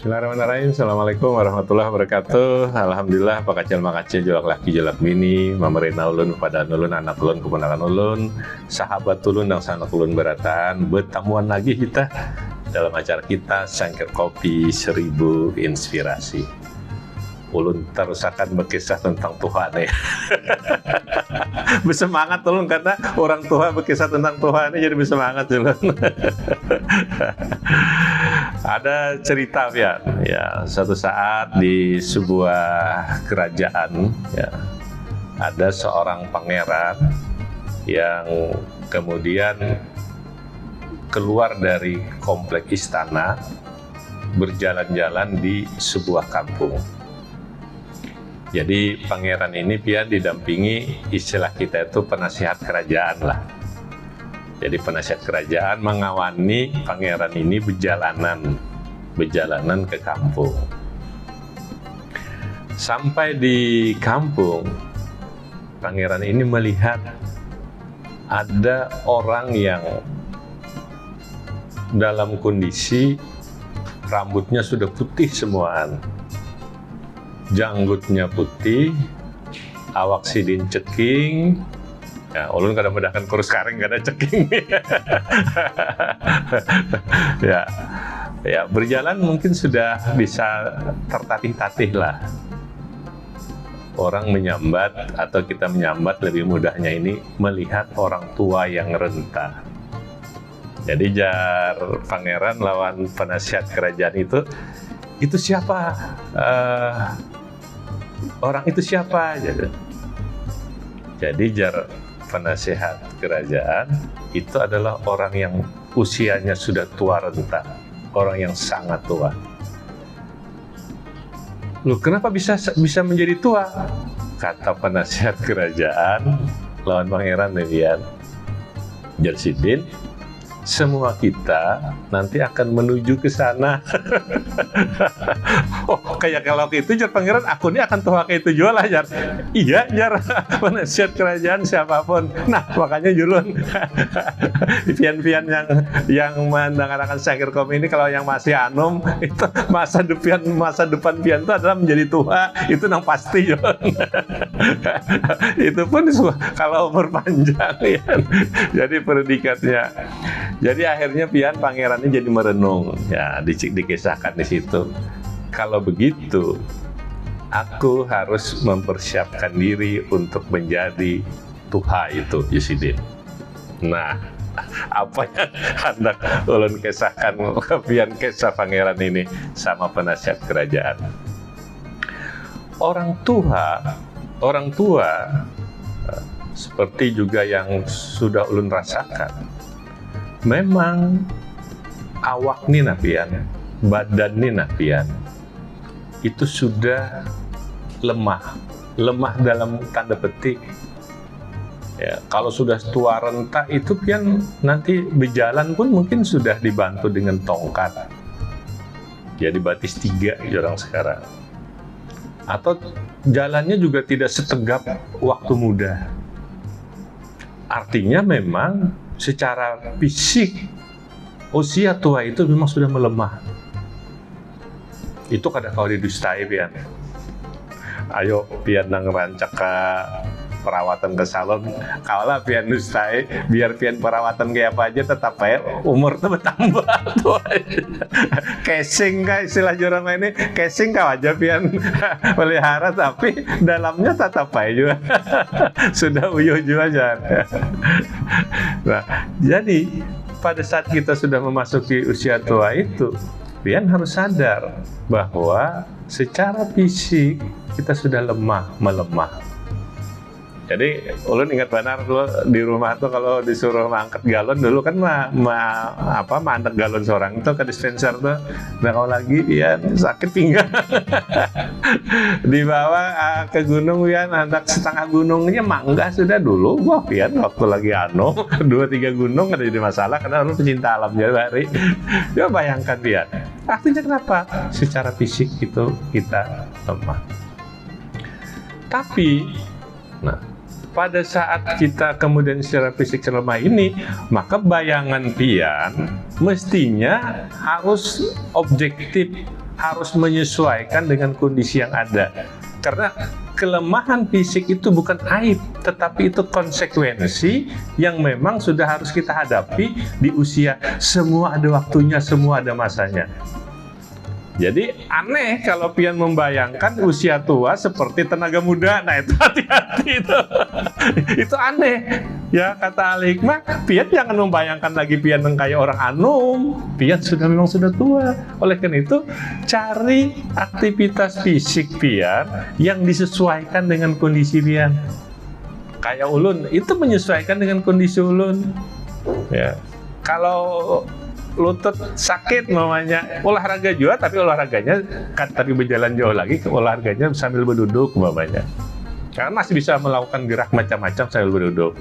Bismillahirrahmanirrahim. Assalamualaikum warahmatullahi wabarakatuh. Alhamdulillah Pak Kacil Makacil jolak laki jolak bini Mamerina ulun pada ulun anak ulun keponakan ulun sahabat ulun dan sanak ulun beratan bertamuan lagi kita dalam acara kita Sangkir Kopi 1000 Inspirasi. Ulun terus akan berkisah tentang Tuhan ya. Bersemangat ulun karena orang tua berkisah tentang Tuhan jadi bersemangat ulun. Ada cerita ya, suatu saat di sebuah kerajaan ya, ada seorang pangeran yang kemudian keluar dari komplek istana berjalan-jalan di sebuah kampung. Jadi pangeran ini dia didampingi istilah kita itu penasihat kerajaan lah. Jadi penasihat kerajaan mengawani pangeran ini berjalanan ke kampung. Sampai di kampung, pangeran ini melihat ada orang yang dalam kondisi rambutnya sudah putih semuaan. Janggutnya putih, awak sidin ceking, ya, ulun kadang-kadang kan kurus karing kada ceking. ya, berjalan mungkin sudah bisa tertatih-tatih lah. Orang menyambat atau kita menyambat lebih mudahnya ini melihat orang tua yang renta. Jadi jar pangeran lawan penasihat kerajaan itu siapa? Orang itu siapa? Jadi jar penasihat kerajaan itu adalah orang yang usianya sudah tua renta, orang yang sangat tua. Loh, kenapa bisa menjadi tua? Kata penasihat kerajaan lawan pangeran demikian. Jar sidin, semua kita nanti akan menuju ke sana. Oh, kayak kalau itu jar pangeran, aku ini akan tua kayak itu jual lah jar. Iya jar penasihat kerajaan siapapun. Nah makanya julun pian-pian yang mendengarkan Sangkir Kopi ini kalau yang masih anum itu masa depan pian itu adalah menjadi tua, itu nang pasti julun. Itu pun kalau umur panjang ya. Jadi predikatnya. Jadi akhirnya pian pangeran ini jadi merenung, ya dikisahkan di situ. Kalau begitu, aku harus mempersiapkan diri untuk menjadi tuha itu, Yusidin. Nah, apa yang hendak ulun kisahkan pian kisah pangeran ini sama penasihat kerajaan. Orang tua, seperti juga yang sudah ulun rasakan. Memang awak nih napian, badan nih napian, itu sudah lemah dalam tanda petik. Ya, kalau sudah tua renta itu pian nanti berjalan pun mungkin sudah dibantu dengan tongkat. Jadi batis 3 orang sekarang. Atau jalannya juga tidak setegap waktu muda. Artinya memang secara fisik usia tua itu memang sudah melemah. Itu kadang kau didustai pian. Ayo pian nang rancak ke perawatan ke salon, kaulah pian dustai biar pian perawatan kayak apa aja tetap aja umur tuh bertambah tuh. Casing kah istilah jorang ini, casing kau aja pian pelihara tapi dalamnya tetap aja juga sudah uyuh juga aja. Nah, jadi pada saat kita sudah memasuki usia tua itu, pian harus sadar bahwa secara fisik kita sudah melemah. Jadi ulun ingat benar dulu di rumah tuh kalau disuruh mangkat galon dulu kan mangkat galon seorang itu ke dispenser tuh, nah kalau lagi ya sakit pinggang dibawa ke gunung ya hendak setengah gunungnya mangga sudah dulu wah pian waktu lagi 2-3 gunung ada jadi masalah karena ulun pecinta alam jadi hari ya bayangkan pian artinya kenapa secara fisik itu kita lemah. Tapi pada saat kita kemudian secara fisik lemah ini, maka bayangan pian mestinya harus objektif harus menyesuaikan dengan kondisi yang ada. Karena kelemahan fisik itu bukan aib, tetapi itu konsekuensi yang memang sudah harus kita hadapi di usia. Semua ada waktunya, semua ada masanya. Jadi aneh kalau pian membayangkan usia tua seperti tenaga muda. Nah itu hati-hati itu. Itu aneh. Ya kata Al-Hikmah, pian jangan membayangkan lagi pian yang kayak orang anum. Pian memang sudah tua. Oleh karena itu, cari aktivitas fisik pian yang disesuaikan dengan kondisi pian. Kayak ulun, itu menyesuaikan dengan kondisi ulun. Ya. Kalau lutut sakit mamanya, olahraga juga, tapi olahraganya tapi berjalan jauh lagi, olahraganya sambil berduduk mamanya. Karena masih bisa melakukan gerak macam-macam sambil berduduk.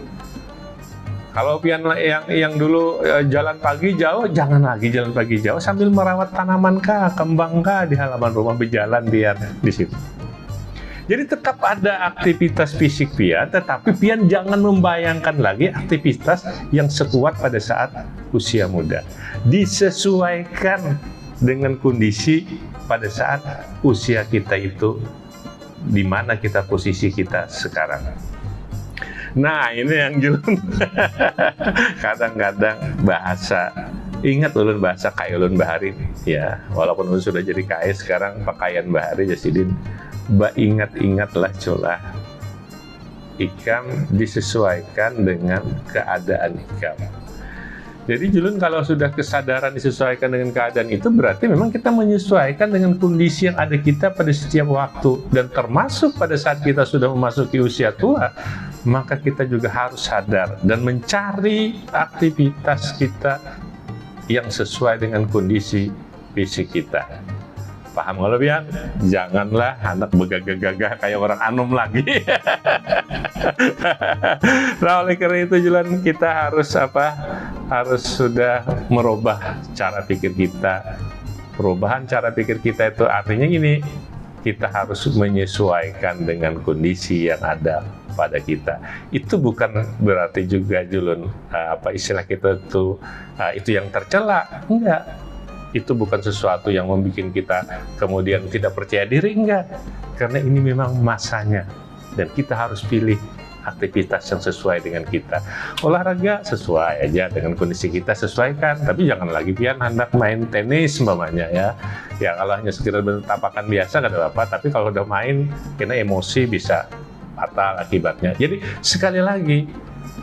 Kalau pian yang dulu jalan pagi jauh, jangan lagi jalan pagi jauh sambil merawat tanaman kah, kembang kah di halaman rumah, berjalan pian di situ. Jadi tetap ada aktivitas fisik pian, tetapi pian jangan membayangkan lagi aktivitas yang sekuat pada saat usia muda. Disesuaikan dengan kondisi pada saat usia kita itu, di mana kita posisi kita sekarang. Nah ini yang Julun kadang-kadang bahasa, ingat ulun bahasa kayak ulun bahari ya, walaupun ulun sudah jadi KS sekarang pakaian bahari Jasidin. Ingat-ingatlah colah, ikam disesuaikan dengan keadaan ikam. Jadi Julun kalau sudah kesadaran disesuaikan dengan keadaan itu, berarti memang kita menyesuaikan dengan kondisi yang ada kita pada setiap waktu. Dan termasuk pada saat kita sudah memasuki usia tua, maka kita juga harus sadar dan mencari aktivitas kita yang sesuai dengan kondisi fisik kita. Paham kalau pian? Janganlah anak begagah-gagah kayak orang anum lagi. Nah oleh karena itu Julan, kita harus harus sudah merubah cara pikir kita. Perubahan cara pikir kita itu artinya gini, kita harus menyesuaikan dengan kondisi yang ada pada kita. Itu bukan berarti juga Julun istilah kita itu yang tercela, enggak. Itu bukan sesuatu yang membuat kita kemudian tidak percaya diri, enggak. Karena ini memang masanya. Dan kita harus pilih aktivitas yang sesuai dengan kita. Olahraga sesuai aja dengan kondisi kita, sesuaikan. Tapi jangan lagi pian hendak main tenis umpamanya ya. Ya kalau hanya sekedar bertapakan biasa nggak ada apa-apa. Tapi kalau udah main, kena emosi bisa fatal akibatnya. Jadi sekali lagi,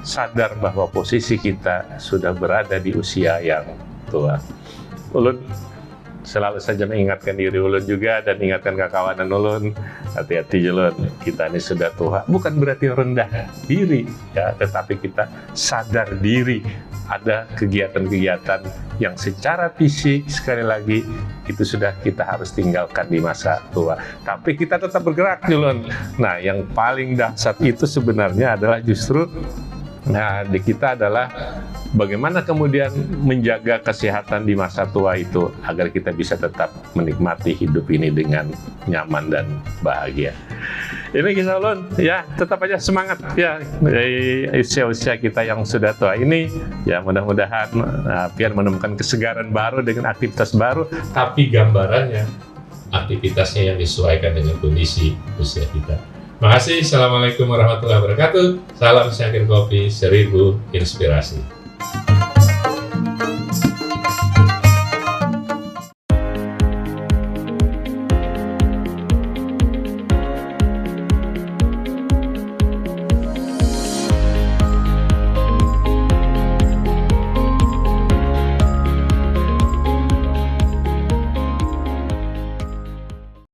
sadar bahwa posisi kita sudah berada di usia yang tua. Ulun selalu saja mengingatkan diri ulun juga dan ingatkan kawan ulun, hati-hati Julun, kita ini sudah tua, bukan berarti rendah diri ya, tetapi kita sadar diri ada kegiatan-kegiatan yang secara fisik sekali lagi itu sudah kita harus tinggalkan di masa tua, tapi kita tetap bergerak Julun. Nah yang paling dahsyat itu sebenarnya adalah justru di kita adalah bagaimana kemudian menjaga kesehatan di masa tua itu agar kita bisa tetap menikmati hidup ini dengan nyaman dan bahagia. Ini kisah ulun ya, tetap aja semangat ya dari usia-usia kita yang sudah tua ini ya, mudah-mudahan biar menemukan kesegaran baru dengan aktivitas baru, tapi gambarannya aktivitasnya yang disesuaikan dengan kondisi usia kita. Makasih. Assalamualaikum warahmatullahi wabarakatuh. Salam Syakir Kopi, 1000 inspirasi.